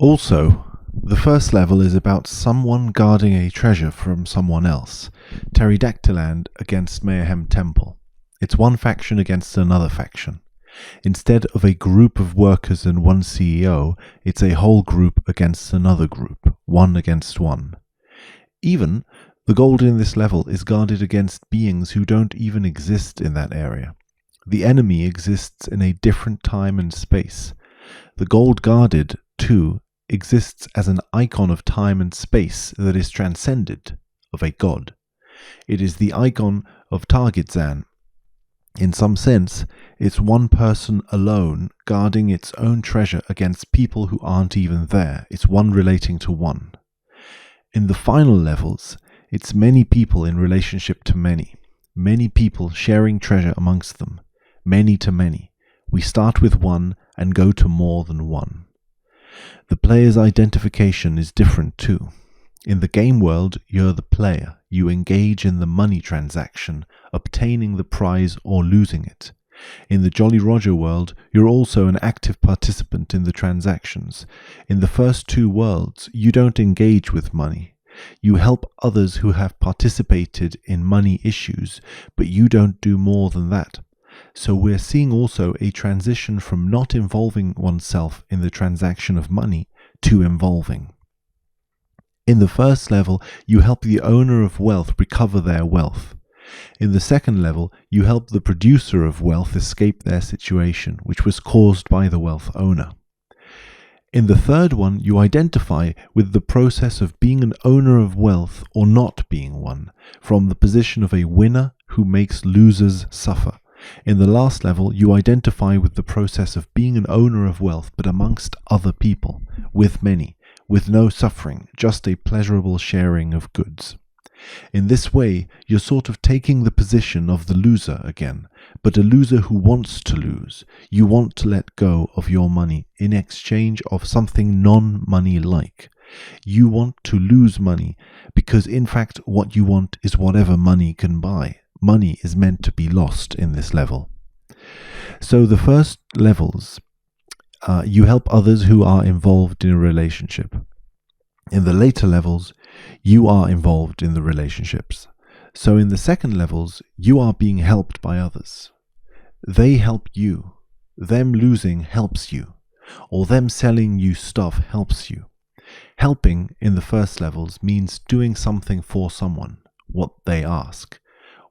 Also, the first level is about someone guarding a treasure from someone else. Pterodactyland against Mayhem Temple. It's one faction against another faction. Instead of a group of workers and one CEO, it's a whole group against another group, one against one. Even, the gold in this level is guarded against beings who don't even exist in that area. The enemy exists in a different time and space. The gold guarded, too, exists as an icon of time and space that is transcended, of a god. It is the icon of Targetzan. In some sense, it's one person alone guarding its own treasure against people who aren't even there. It's one relating to one. In the final levels, it's many people in relationship to many. Many people sharing treasure amongst them. Many to many. We start with one and go to more than one. The player's identification is different too. In the game world, you're the player. You engage in the money transaction, obtaining the prize or losing it. In the Jolly Roger world, you're also an active participant in the transactions. In the first two worlds, you don't engage with money. You help others who have participated in money issues, but you don't do more than that. So we're seeing also a transition from not involving oneself in the transaction of money to involving. In the first level, you help the owner of wealth recover their wealth. In the second level, you help the producer of wealth escape their situation, which was caused by the wealth owner. In the third one, you identify with the process of being an owner of wealth or not being one, from the position of a winner who makes losers suffer. In the last level, you identify with the process of being an owner of wealth, but amongst other people, with many, with no suffering, just a pleasurable sharing of goods. In this way, you're sort of taking the position of the loser again, but a loser who wants to lose. You want to let go of your money in exchange of something non-money-like. You want to lose money because, in fact, what you want is whatever money can buy. Money is meant to be lost in this level. So the first levels, you help others who are involved in a relationship. In the later levels, you are involved in the relationships. So in the second levels, you are being helped by others. They help you. Them losing helps you. Or them selling you stuff helps you. Helping in the first levels means doing something for someone, what they ask.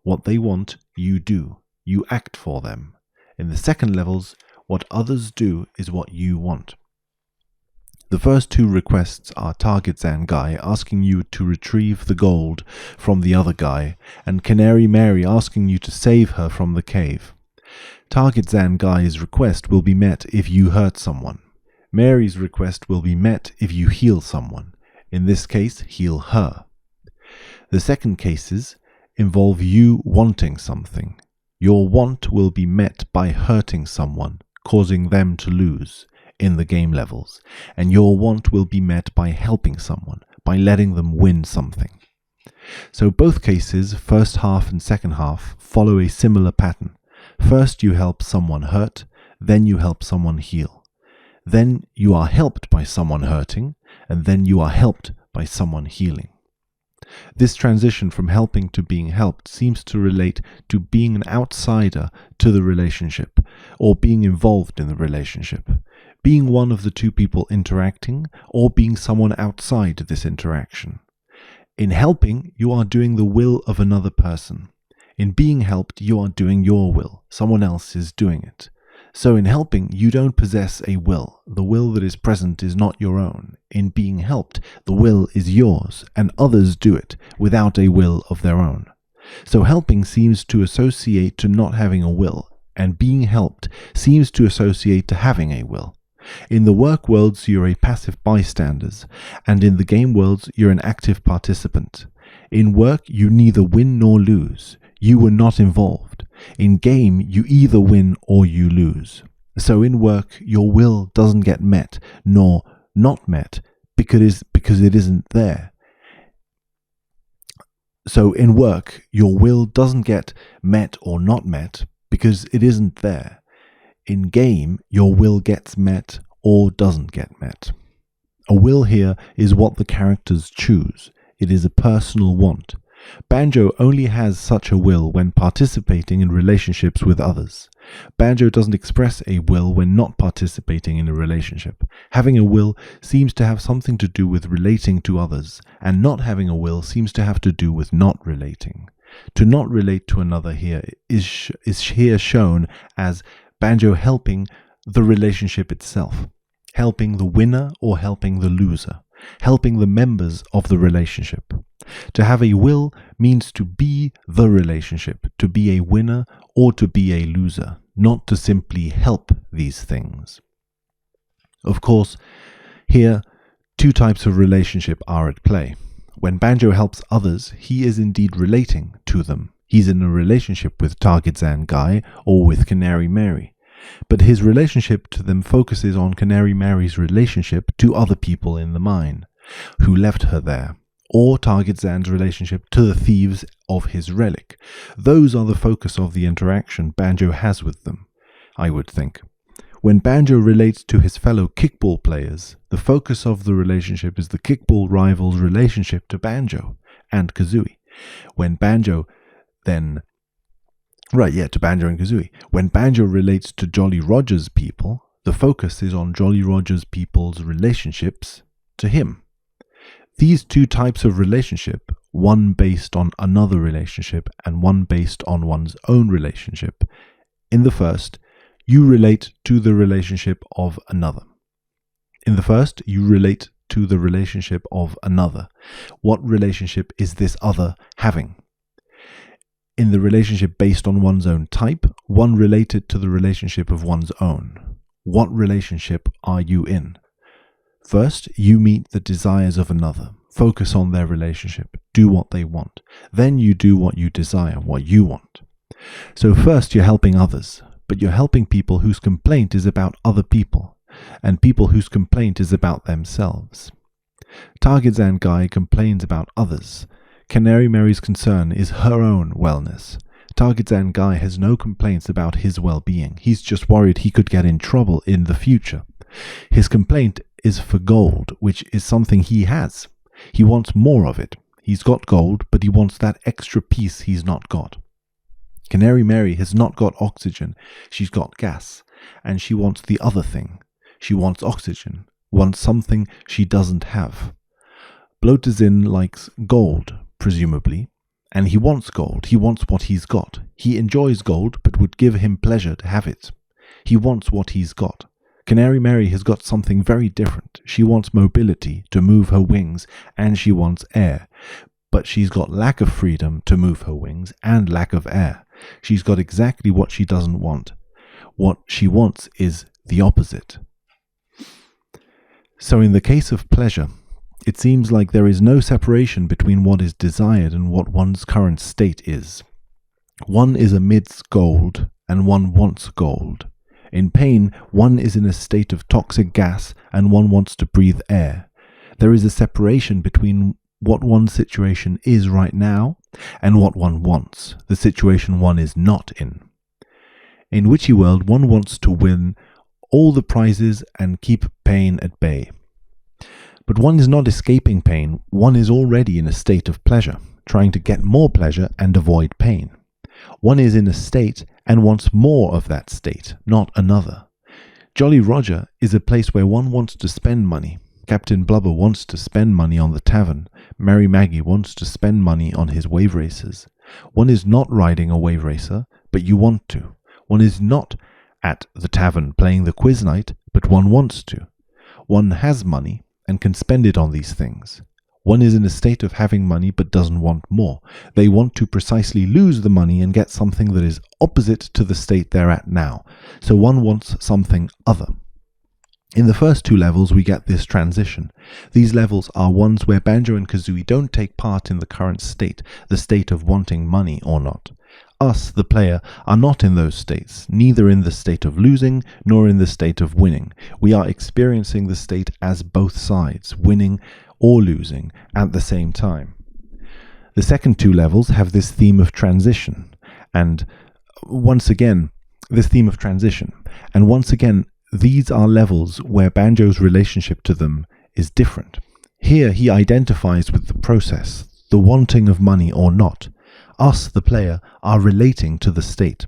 What they want, you do. You act for them. In the second levels, what others do is what you want. The first two requests are Targetzan guy asking you to retrieve the gold from the other guy, and Canary Mary asking you to save her from the cave. Targetzan guy's request will be met if you hurt someone. Mary's request will be met if you heal someone. In this case, heal her. The second cases involve you wanting something. Your want will be met by hurting someone, causing them to lose in the game levels, and your want will be met by helping someone, by letting them win something. So both cases, first half and second half, follow a similar pattern. First you help someone hurt, then you help someone heal. Then you are helped by someone hurting, and then you are helped by someone healing. This transition from helping to being helped seems to relate to being an outsider to the relationship, or being involved in the relationship, being one of the two people interacting, or being someone outside this interaction. In helping, you are doing the will of another person. In being helped, you are doing your will. Someone else is doing it. So in helping, you don't possess a will. The will that is present is not your own. In being helped, the will is yours, and others do it without a will of their own. So helping seems to associate to not having a will, and being helped seems to associate to having a will. In the work worlds, you're a passive bystander, and in the game worlds, you're an active participant. In work, you neither win nor lose. You were not involved. In game, you either win or you lose. So in work, your will doesn't get met, nor not met, because it isn't there. So in work, your will doesn't get met or not met, because it isn't there. In game, your will gets met or doesn't get met. A will here is what the characters choose. It is a personal want. Banjo only has such a will when participating in relationships with others. Banjo doesn't express a will when not participating in a relationship. Having a will seems to have something to do with relating to others, and not having a will seems to have to do with not relating. To not relate to another here is here shown as Banjo helping the relationship itself, helping the winner or helping the loser, helping the members of the relationship. To have a will means to be the relationship, to be a winner or to be a loser, not to simply help these things. Of course, here, two types of relationship are at play. When Banjo helps others, he is indeed relating to them. He's in a relationship with Targetzan Guy or with Canary Mary. But his relationship to them focuses on Canary Mary's relationship to other people in the mine, who left her there, or Targetzan's relationship to the thieves of his relic. Those are the focus of the interaction Banjo has with them, I would think. When Banjo relates to his fellow kickball players, the focus of the relationship is the kickball rivals' relationship to Banjo and Kazooie. When Banjo then... to Banjo and Kazooie. When Banjo relates to Jolly Roger's people, the focus is on Jolly Roger's people's relationships to him. These two types of relationship, one based on another relationship and one based on one's own relationship. In the first, you relate to the relationship of another. In the first, you relate to the relationship of another. What relationship is this other having? In the relationship based on one's own type, one related to the relationship of one's own. What relationship are you in? First, you meet the desires of another. Focus on their relationship. Do what they want. Then you do what you desire, what you want. So first, you're helping others, but you're helping people whose complaint is about other people, and people whose complaint is about themselves. Targetzan Guy complains about others. Canary Mary's concern is her own wellness. Targetzan Guy has no complaints about his well-being. He's just worried he could get in trouble in the future. His complaint is for gold, which is something he has. He wants more of it. He's got gold, but he wants that extra piece he's not got. Canary Mary has not got oxygen. She's got gas, and she wants the other thing. She wants oxygen, wants something she doesn't have. Blotazin likes gold, presumably, and he wants gold. He wants what he's got. He enjoys gold, but would give him pleasure to have it. He wants what he's got. Canary Mary has got something very different. She wants mobility to move her wings, and she wants air. But she's got lack of freedom to move her wings and lack of air. She's got exactly what she doesn't want. What she wants is the opposite. So in the case of pleasure, it seems like there is no separation between what is desired and what one's current state is. One is amidst gold, and one wants gold. In pain, one is in a state of toxic gas, and one wants to breathe air. There is a separation between what one's situation is right now and what one wants, the situation one is not in. In Witchy World, one wants to win all the prizes and keep pain at bay. But one is not escaping pain, one is already in a state of pleasure, trying to get more pleasure and avoid pain. One is in a state and wants more of that state, not another. Jolly Roger is a place where one wants to spend money. Captain Blubber wants to spend money on the tavern. Mary Maggie wants to spend money on his wave racers. One is not riding a wave racer, but you want to. One is not at the tavern playing the quiz night, but one wants to. One has money and can spend it on these things. One is in a state of having money but doesn't want more. They want to precisely lose the money and get something that is opposite to the state they're at now. So one wants something other. In the first two levels, we get this transition. These levels are ones where Banjo and Kazooie don't take part in the current state, the state of wanting money or not. Us, the player, are not in those states, neither in the state of losing nor in the state of winning. We are experiencing the state as both sides, winning or losing at the same time. The second two levels have this theme of transition, and once again, these are levels where Banjo's relationship to them is different. Here he identifies with the process, the wanting of money or not. Us, the player, are relating to the state.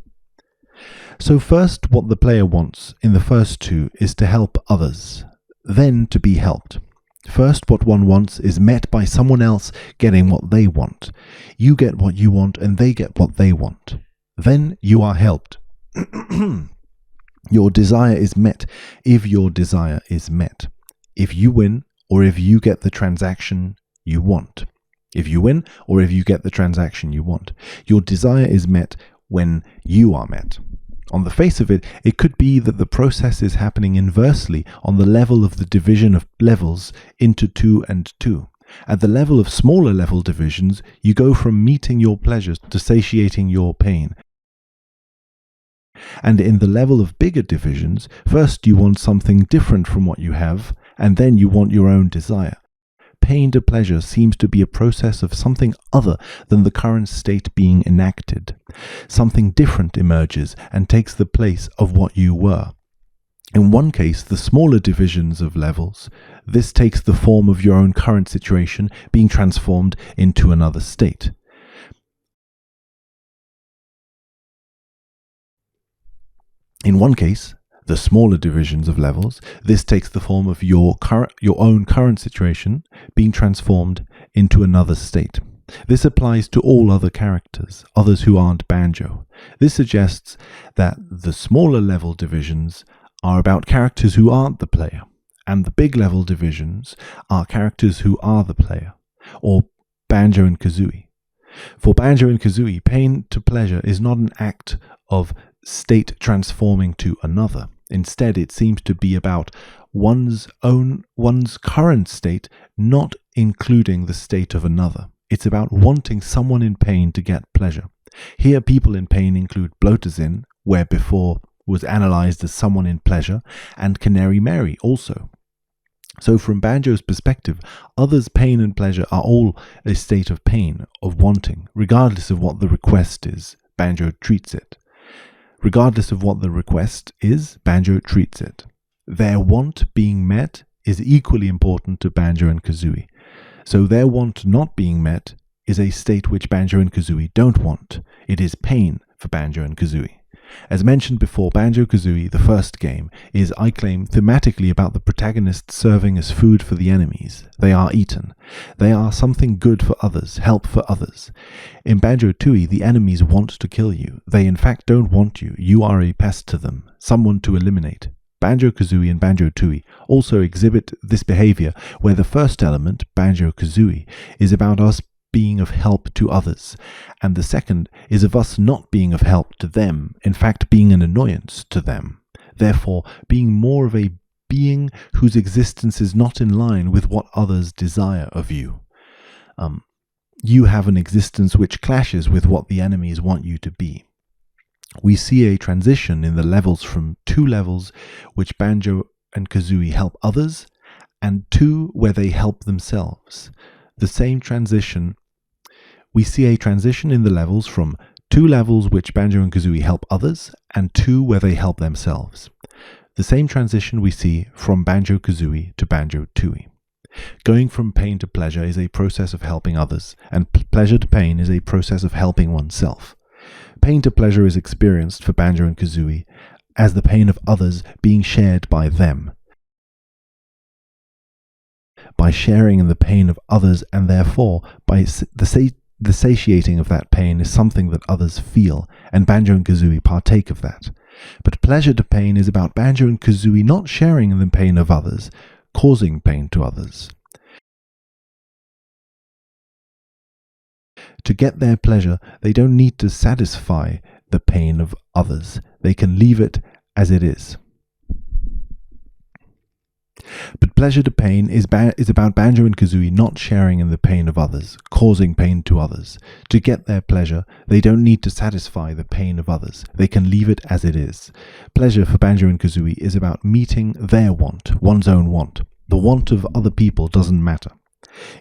So first, what the player wants in the first two is to help others, then to be helped. First, what one wants is met by someone else getting what they want. You get what you want and they get what they want. Then you are helped. Your desire is met if your desire is met. If you win or if you get the transaction you want. If you win or if you get the transaction you want. Your desire is met when you are met. On the face of it, it could be that the process is happening inversely on the level of the division of levels into 2 and 2. At the level of smaller level divisions, you go from meeting your pleasures to satiating your pain. And in the level of bigger divisions, first you want something different from what you have, and then you want your own desire. Pain to pleasure seems to be a process of something other than the current state being enacted. Something different emerges and takes the place of what you were. In one case, the smaller divisions of levels, this takes the form of your own current situation being transformed into another state. In one case, the smaller divisions of levels, this takes the form of your own current situation being transformed into another state. This applies to all other characters, others who aren't Banjo. This suggests that the smaller level divisions are about characters who aren't the player, and the big level divisions are characters who are the player, or Banjo and Kazooie. For Banjo and Kazooie, pain to pleasure is not an act of state transforming to another. Instead, it seems to be about one's current state, not including the state of another. It's about wanting someone in pain to get pleasure. Here, people in pain include Bloatazin, where before was analyzed as someone in pleasure, and Canary Mary also. So from Banjo's perspective, others' pain and pleasure are all a state of pain, of wanting. Regardless of what the request is, Banjo treats it. Regardless of what the request is, Banjo treats it. Their want being met is equally important to Banjo and Kazooie. So their want not being met is a state which Banjo and Kazooie don't want. It is pain for Banjo and Kazooie. As mentioned before, Banjo-Kazooie, the first game, is, I claim, thematically about the protagonists serving as food for the enemies. They are eaten. They are something good for others, help for others. In Banjo-Tooie, the enemies want to kill you. They in fact don't want you. You are a pest to them, someone to eliminate. Banjo-Kazooie and Banjo-Tooie also exhibit this behavior where the first element, Banjo-Kazooie, is about us being of help to others, and the second is of us not being of help to them, in fact being an annoyance to them, therefore being more of a being whose existence is not in line with what others desire of you. You have an existence which clashes with what the enemies want you to be. We see a transition in the levels from 2 levels which Banjo and Kazooie help others, and 2 where they help themselves. The same transition. We see a transition in the levels from 2 levels which Banjo and Kazooie help others, and 2 where they help themselves. The same transition we see from Banjo-Kazooie to Banjo-Tooie. Going from pain to pleasure is a process of helping others, and pleasure to pain is a process of helping oneself. Pain to pleasure is experienced for Banjo and Kazooie as the pain of others being shared by them. By sharing in the pain of others, and therefore by the satiating of that pain is something that others feel, and Banjo and Kazooie partake of that. But pleasure to pain is about Banjo and Kazooie not sharing in the pain of others, causing pain to others. To get their pleasure, they don't need to satisfy the pain of others. They can leave it as it is. But pleasure to pain is about Banjo and Kazooie not sharing in the pain of others, causing pain to others. To get their pleasure, they don't need to satisfy the pain of others. They can leave it as it is. Pleasure for Banjo and Kazooie is about meeting their want, one's own want. The want of other people doesn't matter.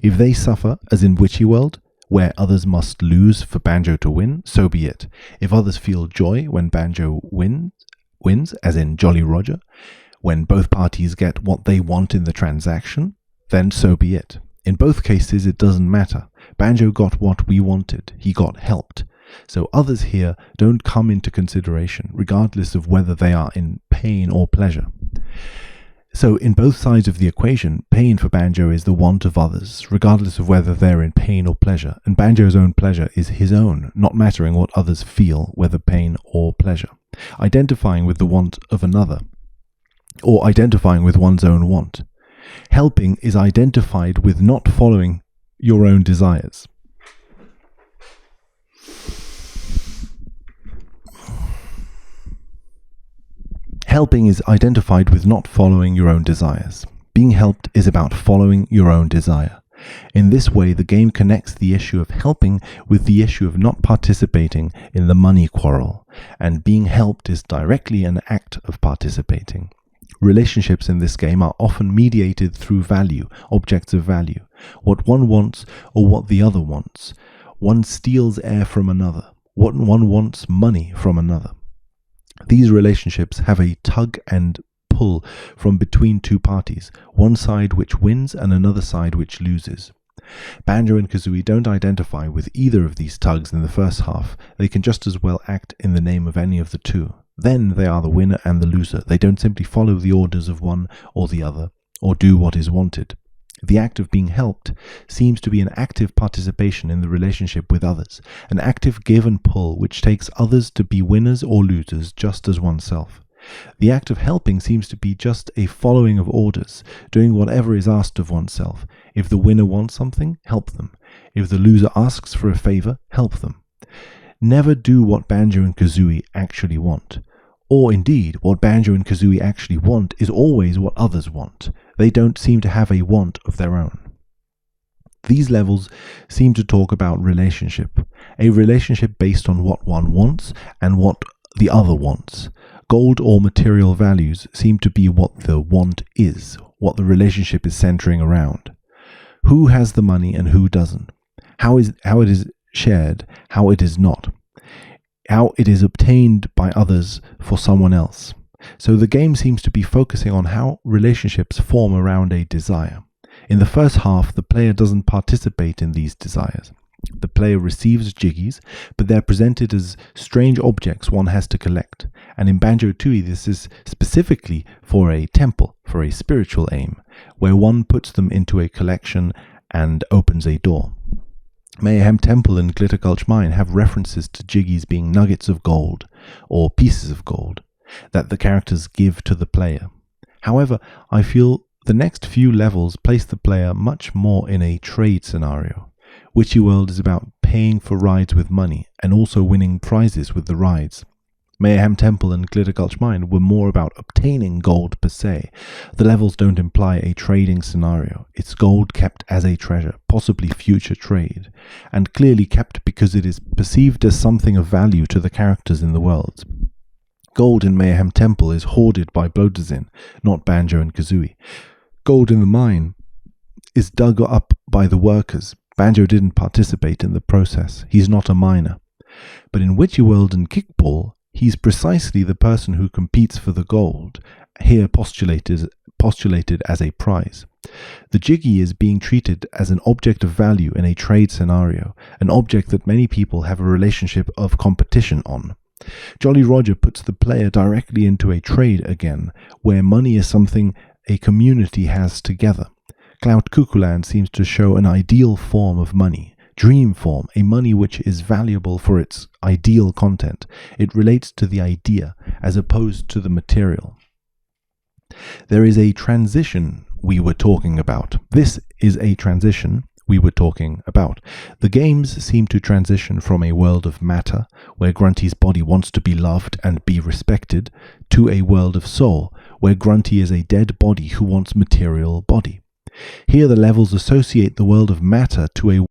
If they suffer, as in Witchy World, where others must lose for Banjo to win, so be it. If others feel joy when Banjo wins, as in Jolly Roger, when both parties get what they want in the transaction, then so be it. In both cases, it doesn't matter. Banjo got what we wanted. He got helped. So others here don't come into consideration, regardless of whether they are in pain or pleasure. So in both sides of the equation, pain for Banjo is the want of others, regardless of whether they're in pain or pleasure, and Banjo's own pleasure is his own, not mattering what others feel, whether pain or pleasure. Identifying with the want of another, or identifying with one's own want. Helping is identified with not following your own desires. Helping is identified with not following your own desires. Being helped is about following your own desire. In this way, the game connects the issue of helping with the issue of not participating in the money quarrel, and being helped is directly an act of participating. Relationships in this game are often mediated through value, objects of value, what one wants or what the other wants. One steals air from another, one wants money from another. These relationships have a tug and pull from between two parties, one side which wins and another side which loses. Banjo and Kazooie don't identify with either of these tugs in the first half. They can just as well act in the name of any of the two. Then they are the winner and the loser. They don't simply follow the orders of one or the other, or do what is wanted. The act of being helped seems to be an active participation in the relationship with others, an active give and pull which takes others to be winners or losers just as oneself. The act of helping seems to be just a following of orders, doing whatever is asked of oneself. If the winner wants something, help them. If the loser asks for a favor, help them. Never do what Banjo and Kazooie actually want. Or indeed, what Banjo and Kazooie actually want is always what others want. They don't seem to have a want of their own. These levels seem to talk about relationship, a relationship based on what one wants and what the other wants. Gold or material values seem to be what the want is, what the relationship is centering around. Who has the money and who doesn't? How it is shared, how it is not. How it is obtained by others for someone else. So the game seems to be focusing on how relationships form around a desire. In the first half, the player doesn't participate in these desires. The player receives jiggies, but they're presented as strange objects one has to collect. And in Banjo-Tooie, this is specifically for a temple, for a spiritual aim, where one puts them into a collection and opens a door. Mayhem Temple and Glitter Gulch Mine have references to jiggies being nuggets of gold, or pieces of gold, that the characters give to the player. However, I feel the next few levels place the player much more in a trade scenario. Witchy World is about paying for rides with money, and also winning prizes with the rides. Mayhem Temple and Glitter Gulch Mine were more about obtaining gold per se. The levels don't imply a trading scenario. It's gold kept as a treasure, possibly future trade, and clearly kept because it is perceived as something of value to the characters in the worlds. Gold in Mayhem Temple is hoarded by Blodazin, not Banjo and Kazooie. Gold in the mine is dug up by the workers. Banjo didn't participate in the process. He's not a miner. But in Witchy World and Kickball, he's precisely the person who competes for the gold, here postulated as a prize. The jiggy is being treated as an object of value in a trade scenario, an object that many people have a relationship of competition on. Jolly Roger puts the player directly into a trade again, where money is something a community has together. Cloud Cuckoo Land seems to show an ideal form of money, dream form, a money which is valuable for its ideal content. It relates to the idea as opposed to the material. There is a transition we were talking about. This is a transition we were talking about. The games seem to transition from a world of matter, where Grunty's body wants to be loved and be respected, to a world of soul, where Grunty is a dead body who wants material body. Here the levels associate the world of matter to a...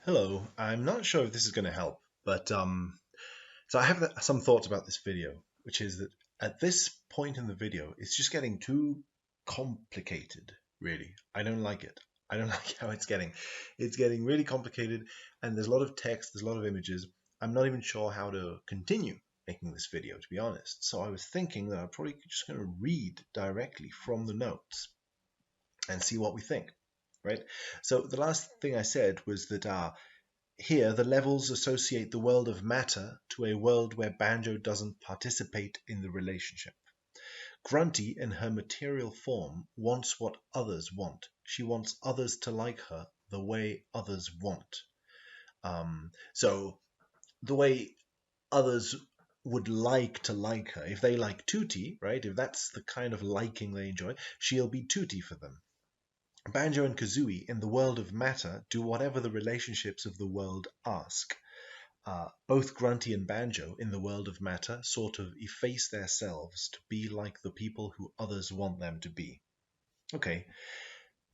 Hello, I'm not sure if this is going to help, but so I have some thoughts about this video, which is that at this point in the video, it's just getting too complicated, really. I don't like it. I don't like how it's getting. It's getting really complicated, and there's a lot of text, there's a lot of images. I'm not even sure how to continue making this video, to be honest. So I was thinking that I'm probably just going to read directly from the notes. and see what we think, right? So the last thing I said was that here the levels associate the world of matter to a world where Banjo doesn't participate in the relationship. Grunty, in her material form, wants what others want. She wants others to like her the way others want. So the way others would like to like her, if they like Tootie, right? If that's the kind of liking they enjoy, she'll be Tootie for them. Banjo and Kazooie, in the world of matter, do whatever the relationships of the world ask. Both Grunty and Banjo, in the world of matter, sort of efface themselves to be like the people who others want them to be. Okay,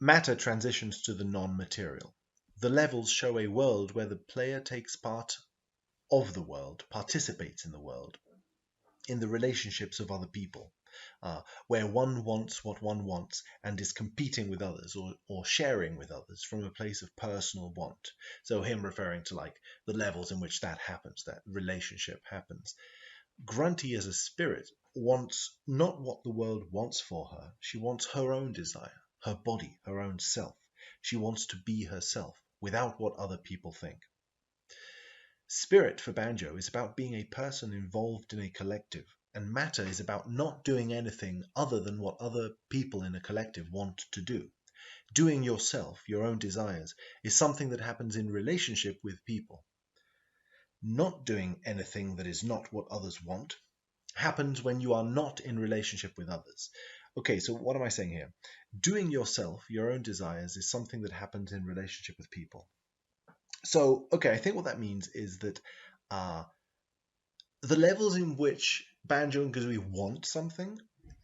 matter transitions to the non-material. The levels show a world where the player takes part of the world, participates in the world, in the relationships of other people, where one wants what one wants and is competing with others or sharing with others from a place of personal want. So him referring to like the levels in which that happens, that relationship happens. Grunty as a spirit wants not what the world wants for her. She wants her own desire, her body, her own self. She wants to be herself without what other people think. Spirit for Banjo is about being a person involved in a collective, and matter is about not doing anything other than what other people in a collective want to do. Doing yourself, your own desires, is something that happens in relationship with people. Not doing anything that is not what others want happens when you are not in relationship with others. Okay, so what am I saying here? Doing yourself, your own desires, is something that happens in relationship with people. So, okay, I think what that means is that uh, the levels in which Banjo and Kazooie want something,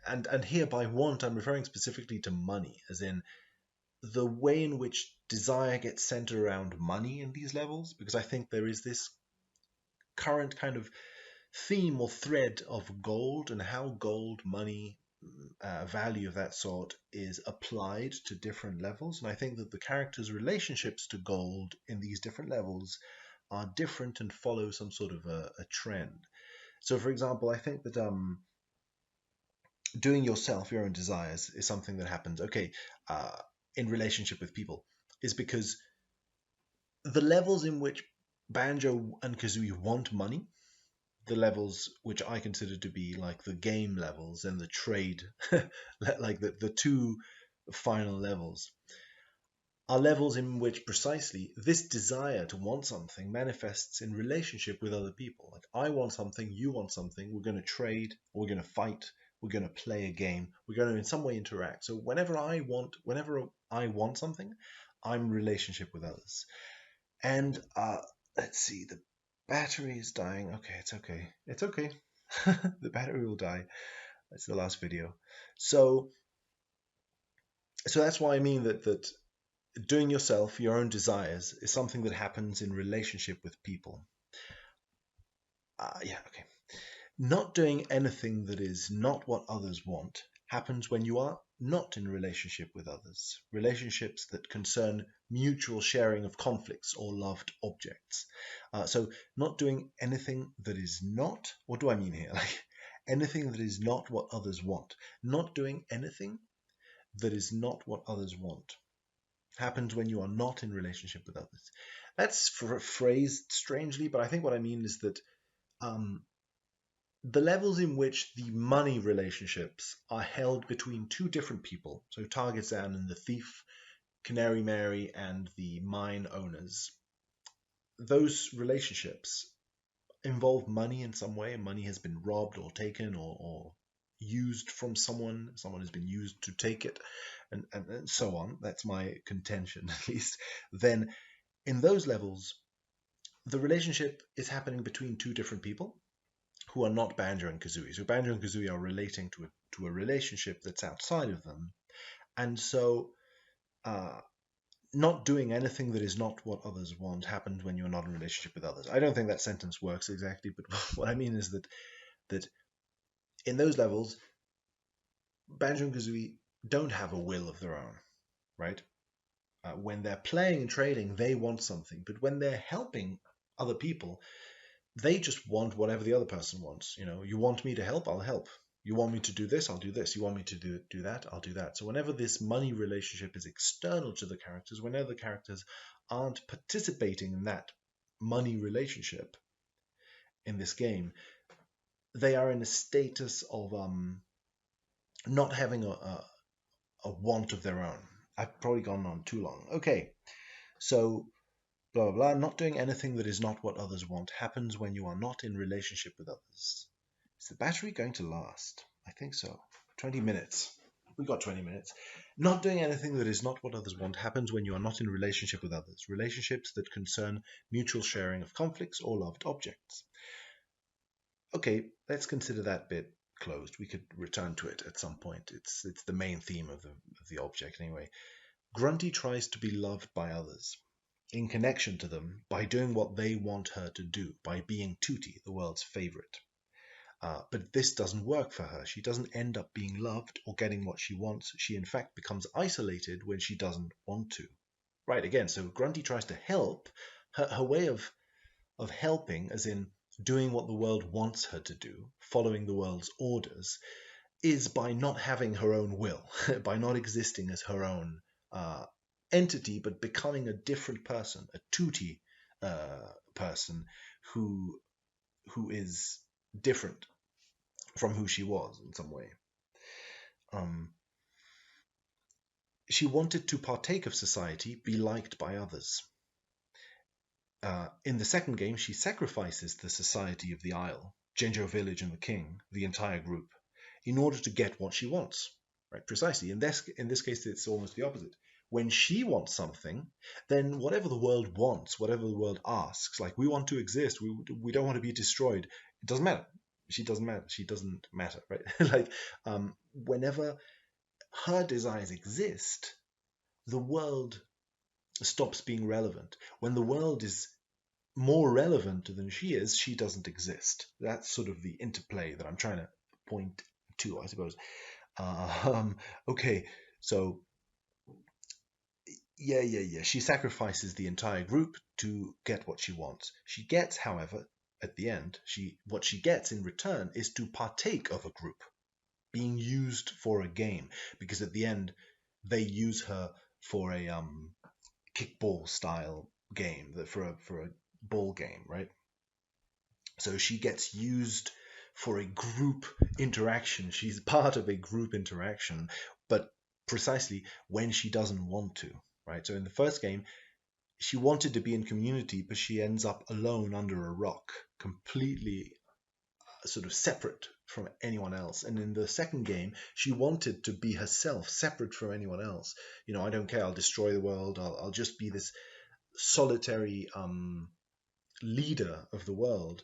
and here by want I'm referring specifically to money, as in the way in which desire gets centered around money in these levels, because I think there is this current kind of theme or thread of gold and how gold, money, value of that sort is applied to different levels. And I think that the characters' relationships to gold in these different levels are different and follow some sort of a trend. So, for example, I think that doing yourself, your own desires, is something that happens, okay, uh, in relationship with people, is because the levels in which Banjo and Kazooie want money, the levels which I consider to be like the game levels and the trade, like the two final levels, are levels in which precisely this desire to want something manifests in relationship with other people. Like, I want something, you want something, we're going to trade, we're going to fight, we're going to play a game, we're going to in some way interact. So whenever I want something, I'm in relationship with others. And let's see, the battery is dying. Okay, it's okay. It's okay. The battery will die. That's the last video. So that's why I mean that doing yourself, your own desires, is something that happens in relationship with people. Yeah, okay. Not doing anything that is not what others want happens when you are not in relationship with others, relationships that concern mutual sharing of conflicts or loved objects. So, not doing anything that is not, what do I mean here? Like anything that is not what others want. Not doing anything that is not what others want happens when you are not in relationship with others. That's phrased strangely, but I think what I mean is that um, the levels in which the money relationships are held between two different people, so Targetzan and the thief, Canary Mary and the mine owners, those relationships involve money in some way. Money has been robbed or taken or used from someone. Someone has been used to take it, and so on. That's my contention, at least. Then, in those levels, the relationship is happening between two different people who are not Banjo and Kazooie. So Banjo and Kazooie are relating to a relationship that's outside of them, and so uh, not doing anything that is not what others want happens when you're not in a relationship with others. I don't think that sentence works exactly, but what I mean is that in those levels, Banjo and Kazooie don't have a will of their own, right? When they're playing and trading, they want something, but when they're helping other people, they just want whatever the other person wants. You know, you want me to help, I'll help. You want me to do this, I'll do this. You want me to do that, I'll do that. So whenever this money relationship is external to the characters, whenever the characters aren't participating in that money relationship in this game, they are in a status of not having a want of their own. I've probably gone on too long. Okay, so blah blah blah. Not doing anything that is not what others want happens when you are not in relationship with others. Is the battery going to last? I think so. 20 minutes. We got 20 minutes. Not doing anything that is not what others want happens when you are not in relationship with others. Relationships that concern mutual sharing of conflicts or loved objects. Okay, let's consider that bit closed. We could return to it at some point. It's the main theme of the object anyway. Grunty tries to be loved by others, in connection to them, by doing what they want her to do, by being Tootie, the world's favorite. But this doesn't work for her. She doesn't end up being loved or getting what she wants. She, in fact, becomes isolated when she doesn't want to. Right, again, so Grunty tries to help. Her way of helping, as in doing what the world wants her to do, following the world's orders, is by not having her own will, by not existing as her own entity, but becoming a different person, a Tootie person who is different from who she was in some way. She wanted to partake of society, be liked by others. In the second game, she sacrifices the society of the Isle, Jinjo Village and the King, the entire group, in order to get what she wants. Right, precisely. In this case, it's almost the opposite. When she wants something, then whatever the world wants, whatever the world asks, like we want to exist, we don't want to be destroyed. It doesn't matter. She doesn't matter. She doesn't matter, right? Like whenever her desires exist, the world stops being relevant. When the world is more relevant than she is, she doesn't exist. That's sort of the interplay that I'm trying to point to, I suppose. Okay, so yeah. She sacrifices the entire group to get what she wants. She gets, however, at the end, what she gets in return is to partake of a group, being used for a game, because at the end they use her for a kickball style game, for a ball game, right? So she gets used for a group interaction. She's part of a group interaction, but precisely when she doesn't want to, right? So in the first game, she wanted to be in community, but she ends up alone under a rock, completely sort of separate from anyone else. And in the second game, she wanted to be herself, separate from anyone else. I don't care. I'll destroy the world. I'll just be this solitary leader of the world.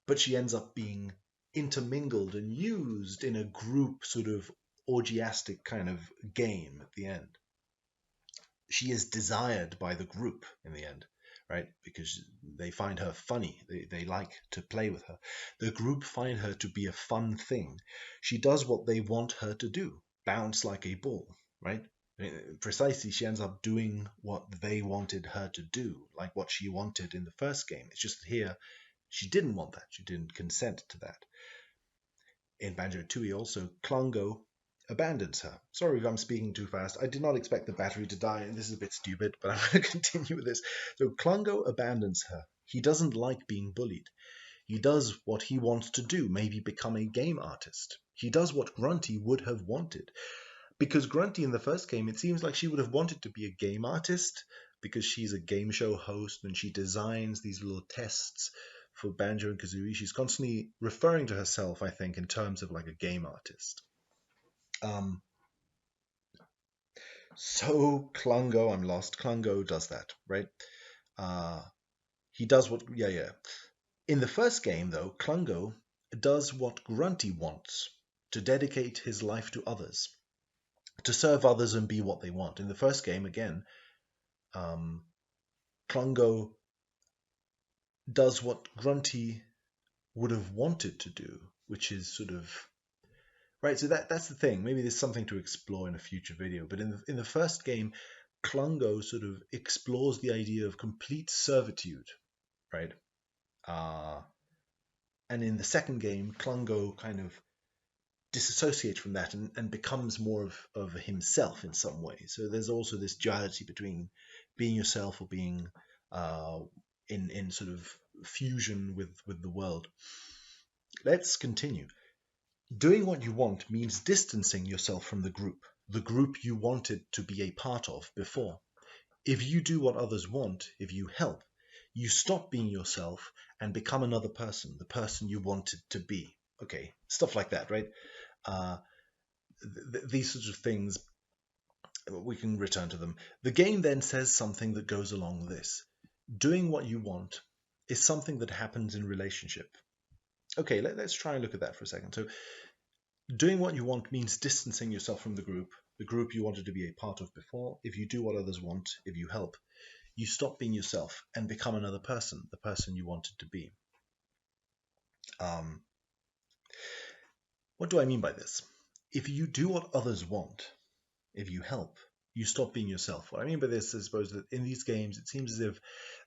But she ends up being intermingled and used in a group sort of orgiastic kind of game at the end. She is desired by the group in the end, right? Because they find her funny. They like to play with her. The group find her to be a fun thing. She does what they want her to do, bounce like a ball, right? Precisely, she ends up doing what they wanted her to do, like what she wanted in the first game. It's just that here, she didn't want that. She didn't consent to that. In Banjo and Kazooie also, Klungo abandons her. Sorry if I'm speaking too fast. I did not expect the battery to die, and this is a bit stupid, but I'm going to continue with this. So Klungo abandons her. He doesn't like being bullied. He does what he wants to do, maybe become a game artist. He does what Grunty would have wanted. Because Grunty in the first game, it seems like she would have wanted to be a game artist, because she's a game show host and she designs these little tests for Banjo and Kazooie. She's constantly referring to herself, I think, in terms of like a game artist. So Klungo, I'm lost. Klungo does that, right? He does what, yeah. In the first game, though, Klungo does what Grunty wants, to dedicate his life to others, to serve others and be what they want. In the first game, again, Klungo does what Grunty would have wanted to do, which is sort of right. So that's the thing. Maybe there's something to explore in a future video. But in the first game, Klungo sort of explores the idea of complete servitude, right? And in the second game, Klungo kind of disassociates from that and becomes more of himself in some way. So there's also this duality between being yourself or being in sort of fusion with the world. Let's continue. Doing what you want means distancing yourself from the group you wanted to be a part of before. If you do what others want, if you help, you stop being yourself and become another person, the person you wanted to be. Okay, stuff like that, right? Uh, these sorts of things, we can return to them. The game then says something that goes along this. Doing what you want is something that happens in relationship. Okay, let's try and look at that for a second. So doing what you want means distancing yourself from the group you wanted to be a part of before. If you do what others want, if you help, you stop being yourself and become another person, the person you wanted to be. What do I mean by this? If you do what others want, if you help, you stop being yourself. What I mean by this is, I suppose, that in these games, it seems as if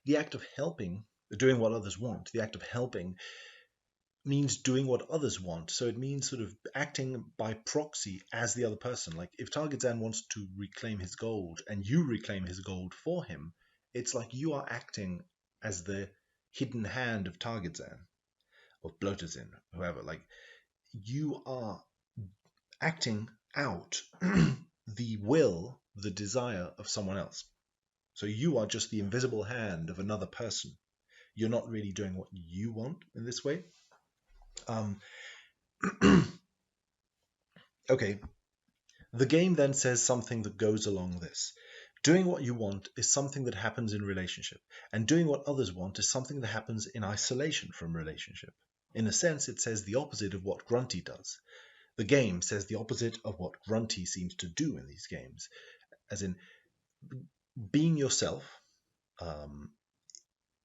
the act of helping, doing what others want, the act of helping means doing what others want. So it means sort of acting by proxy as the other person. Like if Targetzan wants to reclaim his gold and you reclaim his gold for him, it's like you are acting as the hidden hand of Targetzan or Bloatazin, whoever. Like you are acting out the will, the desire of someone else. So you are just the invisible hand of another person. You're not really doing what you want in this way. Okay, the game then says something that goes along this. Doing what you want is something that happens in relationship, and doing what others want is something that happens in isolation from relationship. In a sense, it says the opposite of what Grunty does. The game says the opposite of what Grunty seems to do in these games, as in being yourself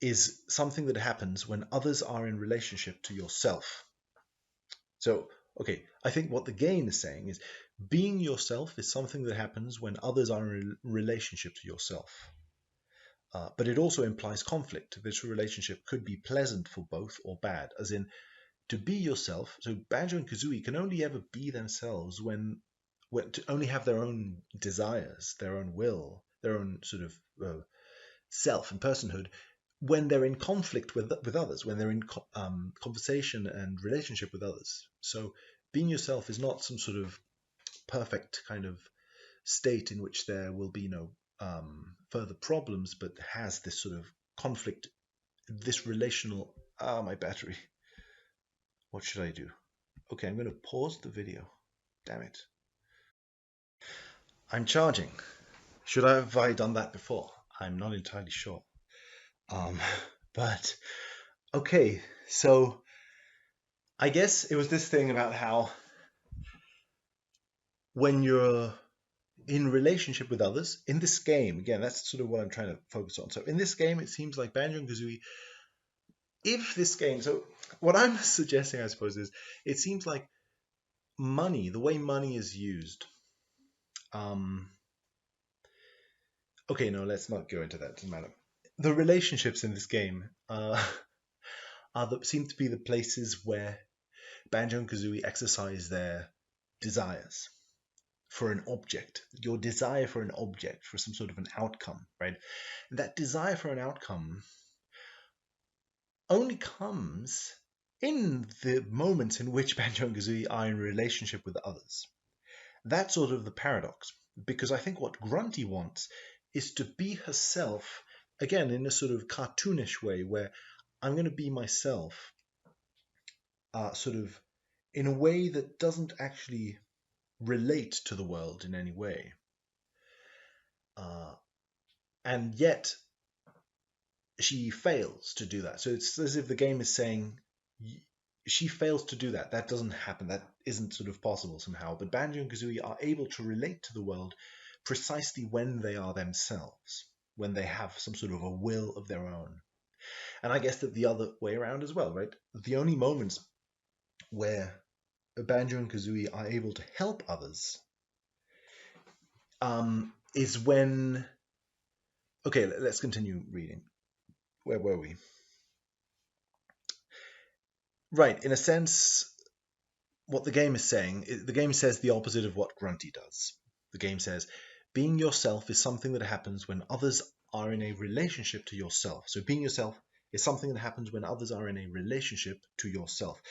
is something that happens when others are in relationship to yourself. So, okay, I think what the game is saying is being yourself is something that happens when others are in relationship to yourself. But it also implies conflict. This relationship could be pleasant for both or bad, as in to be yourself. So Banjo and Kazooie can only ever be themselves when to only have their own desires, their own will, their own sort of self and personhood when they're in conflict with others, when they're in conversation and relationship with others. So being yourself is not some sort of perfect kind of state in which there will be no further problems, but has this sort of conflict, this relational. My battery. What should I do? Okay, I'm going to pause the video. Damn it. I'm charging. Should I have I done that before? I'm not entirely sure. But okay, so I guess it was this thing about how when you're in relationship with others in this game, again, that's sort of what I'm trying to focus on. So in this game, it seems like Banjo and Kazooie, if this game, so what I'm suggesting, I suppose, is it seems like money, the way money is used. Okay, no, let's not go into that. Doesn't matter. The relationships in this game seem to be the places where Banjo and Kazooie exercise their desires for an object, your desire for an object, for some sort of an outcome, right? And that desire for an outcome only comes in the moments in which Banjo and Kazooie are in relationship with others. That's sort of the paradox, because I think what Grunty wants is to be herself, again, in a sort of cartoonish way, where I'm going to be myself, sort of in a way that doesn't actually relate to the world in any way. And yet, she fails to do that. So it's as if the game is saying she fails to do that. That doesn't happen. That isn't sort of possible somehow. But Banjo and Kazooie are able to relate to the world precisely when they are themselves, when they have some sort of a will of their own. And I guess that the other way around as well, right? The only moments where Banjo and Kazooie are able to help others is when. Okay, let's continue reading. Where were we? Right, in a sense, what the game is saying, the game says the opposite of what Grunty does. The game says being yourself is something that happens when others are in a relationship to yourself. So being yourself is something that happens when others are in a relationship to yourself.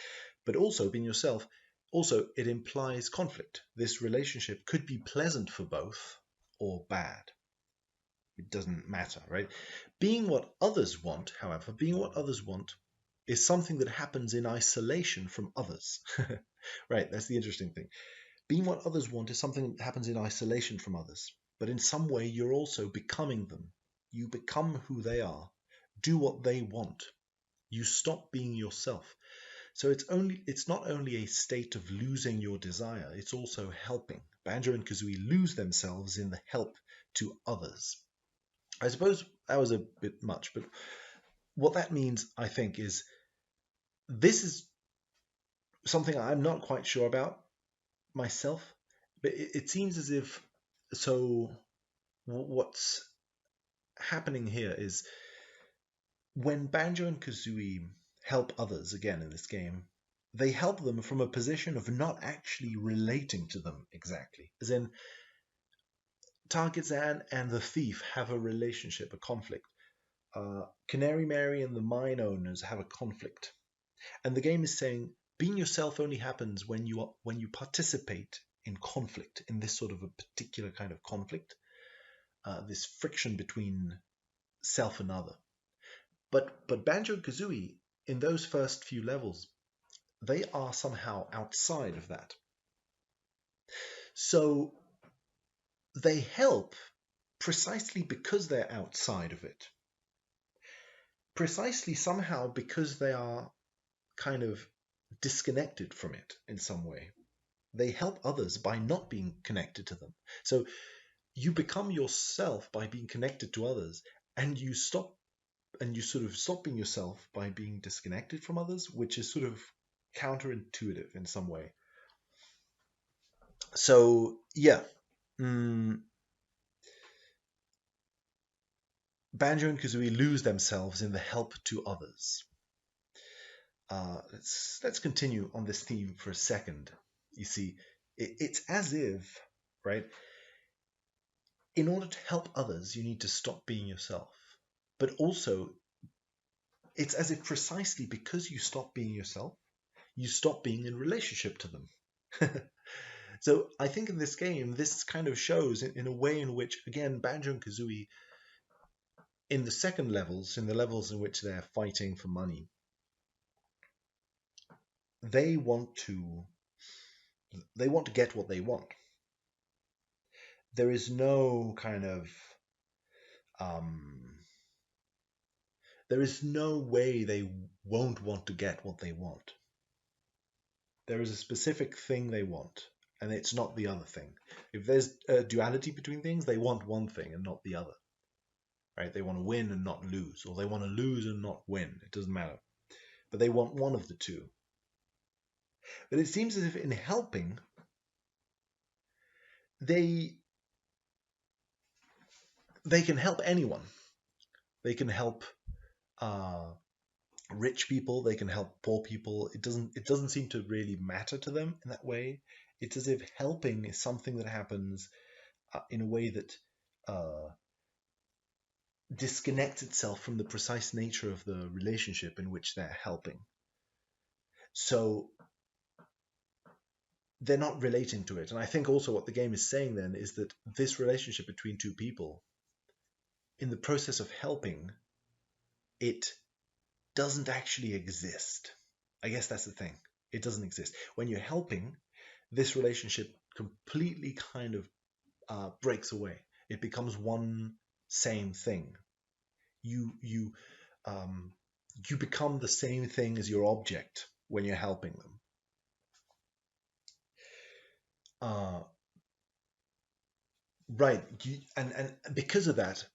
But also being yourself, also it implies conflict. This relationship could be pleasant for both or bad. It doesn't matter, right? Being what others want, however, being what others want is something that happens in isolation from others. Right, that's the interesting thing. Being what others want is something that happens in isolation from others, but in some way you're also becoming them. You become who they are, do what they want. You stop being yourself. So it's not only a state of losing your desire, it's also helping. Banjo and Kazooie lose themselves in the help to others. I suppose that was a bit much, but what that means, I think, is this is something I'm not quite sure about myself, but it seems as if so. What's happening here is when Banjo and Kazooie help others again in this game, they help them from a position of not actually relating to them exactly. As in, Targetzan and the thief have a relationship, a conflict. Canary Mary and the mine owners have a conflict. And the game is saying being yourself only happens when you participate in conflict, in this sort of a particular kind of conflict, this friction between self and other. But Banjo and Kazooie, in those first few levels, they are somehow outside of that. So they help precisely because they're outside of it. Precisely somehow because they are kind of disconnected from it in some way. They help others by not being connected to them. So you become yourself by being connected to others, and you sort of stop being yourself by being disconnected from others, which is sort of counterintuitive in some way. So yeah, Banjo and Kazooie lose themselves in the help to others. Let's continue on this theme for a second. You see, it's as if, right, in order to help others, you need to stop being yourself. But also, it's as if precisely because you stop being yourself, you stop being in relationship to them. So I think in this game, this kind of shows in a way in which, again, Banjo and Kazooie, in the second levels, in the levels in which they're fighting for money, they want to get what they want. There is no kind of there is no way they won't want to get what they want. There is a specific thing they want, and it's not the other thing. If there's a duality between things, they want one thing and not the other. Right? They want to win and not lose, or they want to lose and not win. It doesn't matter. But they want one of the two. But it seems as if in helping, they can help anyone. They can help rich people. They can help poor people. It doesn't seem to really matter to them in that way. It's as if helping is something that happens in a way that disconnects itself from the precise nature of the relationship in which they're helping. So they're not relating to it. And I think also what the game is saying then is that this relationship between two people, in the process of helping, it doesn't actually exist. I guess that's the thing. It doesn't exist. When you're helping, this relationship completely kind of breaks away. It becomes one same thing. You become the same thing as your object when you're helping them. Right, and because of that,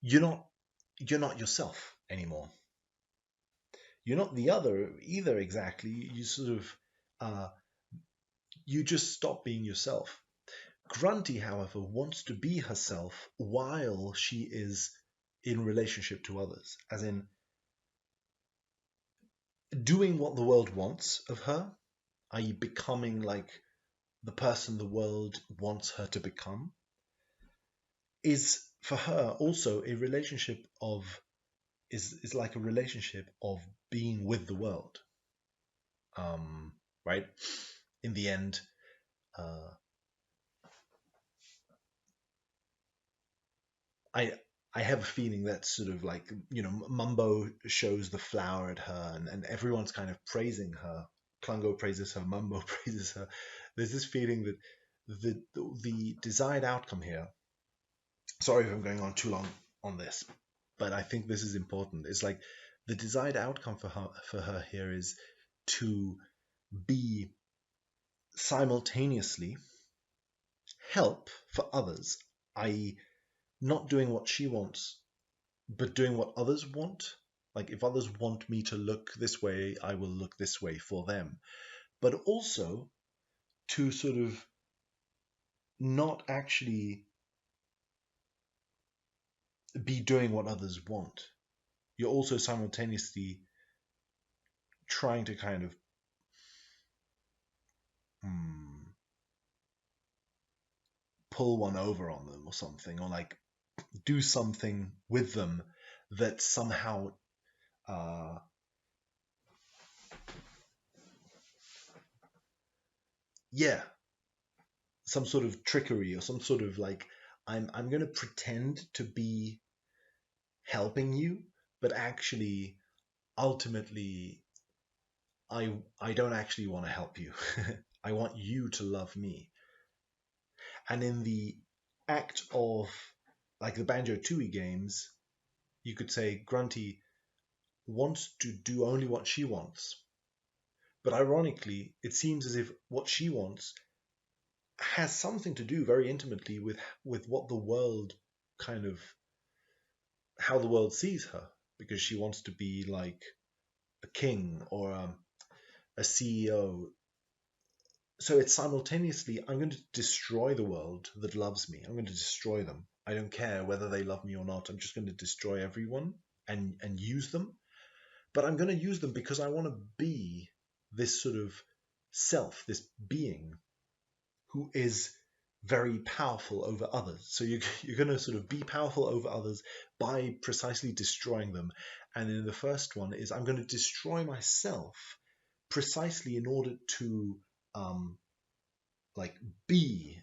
you're not yourself anymore. You're not the other either exactly. You sort of you just stop being yourself. Grunty, however, wants to be herself while she is in relationship to others, as in doing what the world wants of her, i.e. becoming like the person the world wants her to become, is for her also a relationship of is like a relationship of being with the world. Right? In the end, uh, I I have a feeling that sort of like, Mumbo shows the flower at her, and everyone's kind of praising her. Klungo praises her, Mumbo praises her. There's this feeling that the desired outcome here. Sorry if I'm going on too long on this, but I think this is important. It's like the desired outcome for her here is to be simultaneously help for others, i.e., not doing what she wants, but doing what others want. Like, if others want me to look this way, I will look this way for them. But also to sort of not actually be doing what others want. You're also simultaneously trying to kind of pull one over on them or something, or like do something with them that somehow yeah, some sort of trickery, or some sort of like, I'm going to pretend to be helping you, but actually ultimately I don't actually want to help you. I want you to love me. And in the act of like the Banjo Tooie games, you could say Grunty wants to do only what she wants. But ironically, it seems as if what she wants has something to do very intimately with what the world kind of, how the world sees her, because she wants to be like a king or a CEO. So it's simultaneously, I'm going to destroy the world that loves me. I'm going to destroy them. I don't care whether they love me or not. I'm just going to destroy everyone and use them. But I'm going to use them because I want to be this sort of self, this being who is very powerful over others. So you're going to sort of be powerful over others by precisely destroying them. And in the first one is, I'm going to destroy myself precisely in order to like be.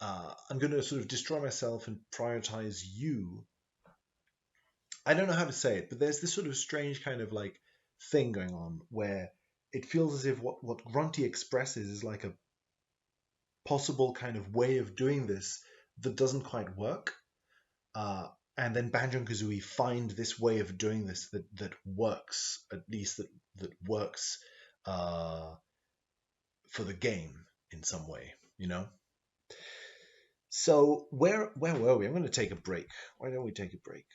I'm going to sort of destroy myself and prioritize you. I don't know how to say it, but there's this sort of strange kind of like thing going on where it feels as if what Grunty expresses is like a possible kind of way of doing this that doesn't quite work. And then Banjo and Kazooie find this way of doing this that works, at least that works for the game in some way, So where were we? I'm going to take a break. Why don't we take a break?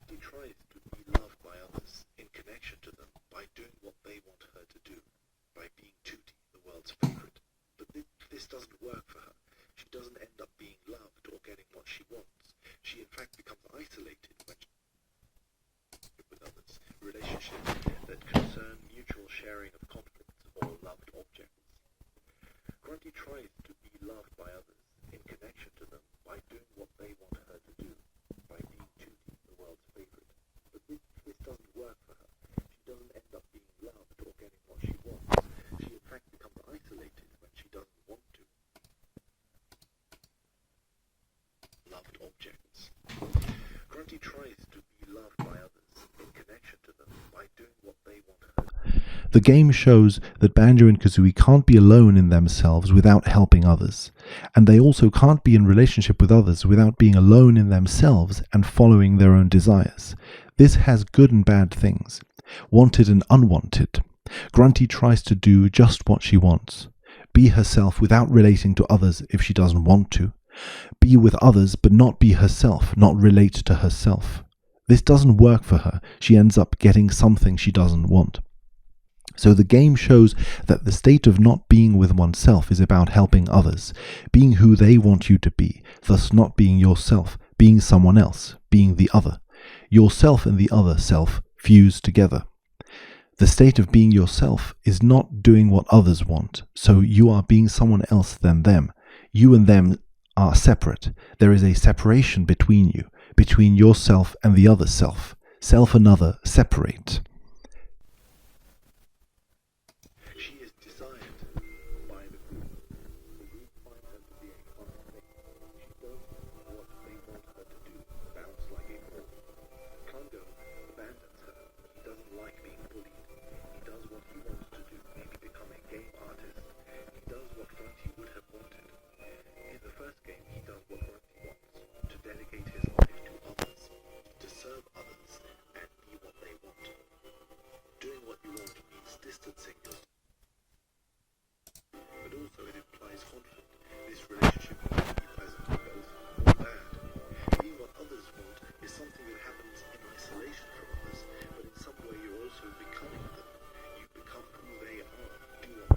She tries to be loved by others in connection to them by doing what they want her to do, by being Tootie, the world's favorite. But this doesn't work for her. She doesn't end up being loved or getting what she wants. She in fact becomes isolated when she with others, relationships that concern mutual sharing of conflicts or loved objects. Grunty tries to be loved by others in connection to them by doing what they want her to do, by being Tootie, the world's favorite. But this doesn't work for her. She doesn't end up being loved or getting what she wants. She in fact becomes isolated when she doesn't want to. Loved objects. Grunty tries to be loved by others in connection to them by doing what they want her to do. The game shows that Banjo and Kazooie can't be alone in themselves without helping others, and they also can't be in relationship with others without being alone in themselves and following their own desires. This has good and bad things, wanted and unwanted. Grunty tries to do just what she wants, be herself without relating to others if she doesn't want to, be with others but not be herself, not relate to herself. This doesn't work for her. She ends up getting something she doesn't want. So the game shows that the state of not being with oneself is about helping others, being who they want you to be, thus not being yourself, being someone else, being the other. Yourself and the other self fuse together. The state of being yourself is not doing what others want, so you are being someone else than them. You and them are separate. There is a separation between you, between yourself and the other self. Self and other separate.